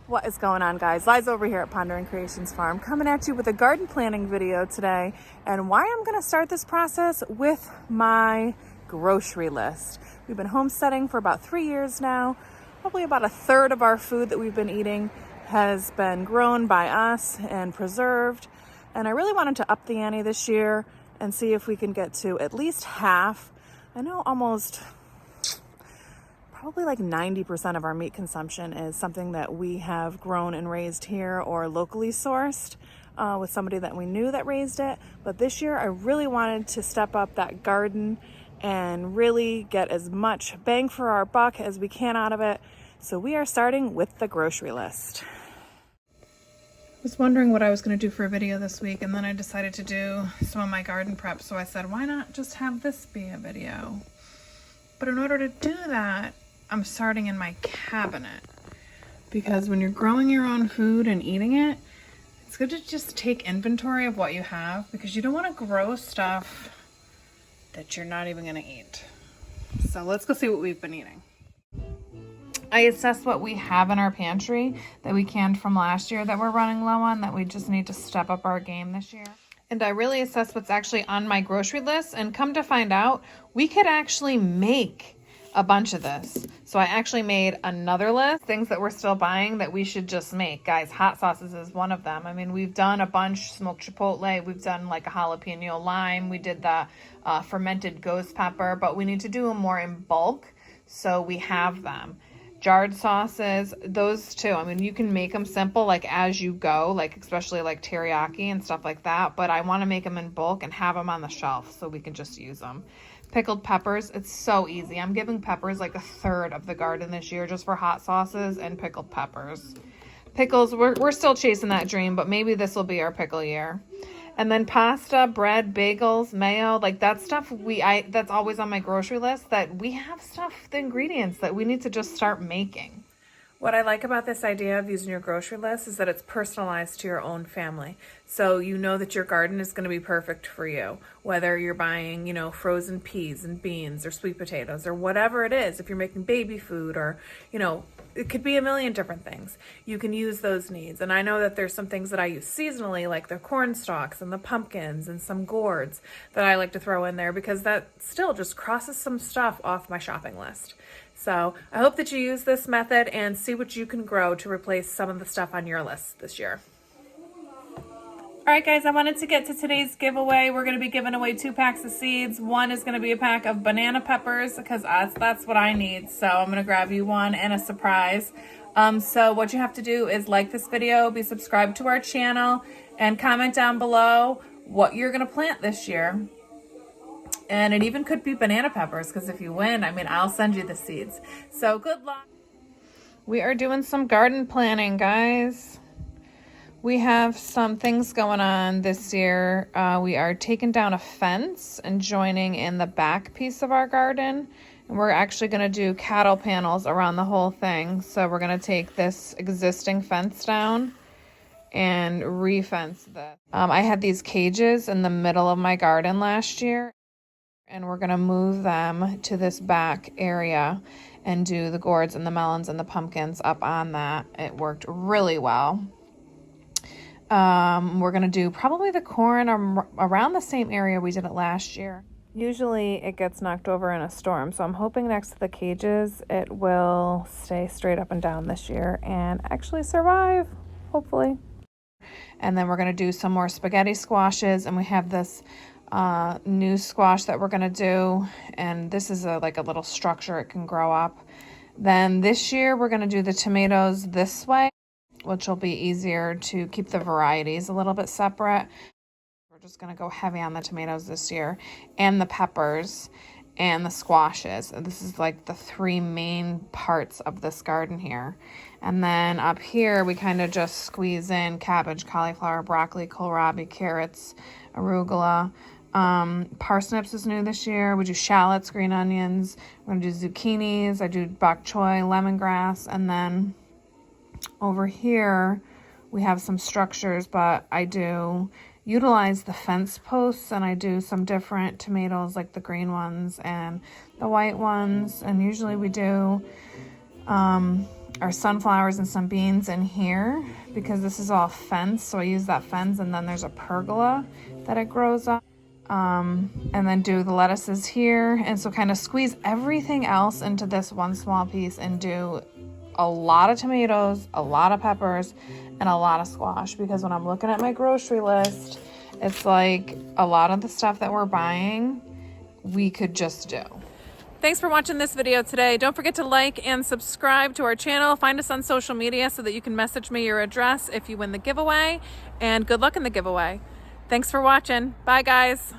What is going on, guys? Liza over here at Pondering Creations Farm, coming at you with a garden planning video today, and why I'm going to start this process with my grocery list. We've been homesteading for about 3 years now. Probably about a third of our food that we've been eating has been grown by us and preserved, and I really wanted to up the ante this year and see if we can get to at least half. I know probably like 90% of our meat consumption is something that we have grown and raised here or locally sourced with somebody that we knew that raised it. But this year I really wanted to step up that garden and really get as much bang for our buck as we can out of it. So we are starting with the grocery list. I was wondering what I was going to do for a video this week, and then I decided to do some of my garden prep. So I said, why not just have this be a video? But in order to do that, I'm starting in my cabinet, because when you're growing your own food and eating it, it's good to just take inventory of what you have, because you don't want to grow stuff that you're not even going to eat. So let's go see what we've been eating. I assessed what we have in our pantry that we canned from last year that we're running low on, that we just need to step up our game this year. And I really assessed what's actually on my grocery list, and come to find out, we could actually make a bunch of this. So I actually made another list, things that we're still buying that we should just make. Guys, hot sauces is one of them. I mean, we've done a bunch, smoked chipotle, we've done like a jalapeno lime, we did the fermented ghost pepper, but we need to do them more in bulk, so we have them. Jarred sauces, those too. I mean, you can make them simple, like as you go, like especially like teriyaki and stuff like that, but I want to make them in bulk and have them on the shelf so we can just use them. Pickled peppers, it's so easy. I'm giving peppers like a third of the garden this year just for hot sauces and pickled peppers. Pickles, we're still chasing that dream, but maybe this will be our pickle year. And then pasta, bread, bagels, mayo, like that stuff that's always on my grocery list, that we have stuff, the ingredients that we need to just start making. What I like about this idea of using your grocery list is that it's personalized to your own family. So you know that your garden is going to be perfect for you, whether you're buying, frozen peas and beans or sweet potatoes or whatever it is. If you're making baby food or, it could be a million different things. You can use those needs. And I know that there's some things that I use seasonally, like the corn stalks and the pumpkins and some gourds that I like to throw in there, because that still just crosses some stuff off my shopping list. So I hope that you use this method and see what you can grow to replace some of the stuff on your list this year. All right, guys, I wanted to get to today's giveaway. We're going to be giving away 2 packs of seeds. One is going to be a pack of banana peppers, because that's what I need. So I'm going to grab you one and a surprise. So what you have to do is like this video, be subscribed to our channel, and comment down below what you're going to plant this year. And it even could be banana peppers, because if you win, I'll send you the seeds. So good luck. We are doing some garden planning, guys. We have some things going on this year. We are taking down a fence and joining in the back piece of our garden. And we're actually going to do cattle panels around the whole thing. So we're going to take this existing fence down and re-fence this. I had these cages in the middle of my garden last year, and we're going to move them to this back area and do the gourds and the melons and the pumpkins up on that. It worked really well. We're going to do probably the corn around the same area we did it last year. Usually it gets knocked over in a storm, so I'm hoping next to the cages it will stay straight up and down this year and actually survive, hopefully. And then we're going to do some more spaghetti squashes, and we have this new squash that we're going to do, and this is like a little structure it can grow up. Then this year we're going to do the tomatoes this way, which will be easier to keep the varieties a little bit separate. We're just going to go heavy on the tomatoes this year, and the peppers and the squashes. This is like the 3 main parts of this garden here. And then up here we kind of just squeeze in cabbage, cauliflower, broccoli, kohlrabi, carrots, arugula. Parsnips is new this year. We do shallots, green onions. We're going to do zucchinis. I do bok choy, lemongrass. And then over here we have some structures, but I do utilize the fence posts, and I do some different tomatoes, like the green ones and the white ones. And usually we do our sunflowers and some beans in here because this is all fence. So I use that fence, and then there's a pergola that it grows up. And then do the lettuces here. And so kind of squeeze everything else into this one small piece and do a lot of tomatoes, a lot of peppers, and a lot of squash, because when I'm looking at my grocery list, it's like a lot of the stuff that we're buying, we could just do. Thanks for watching this video today. Don't forget to like and subscribe to our channel. Find us on social media so that you can message me your address if you win the giveaway, and good luck in the giveaway. Thanks for watching. Bye, guys.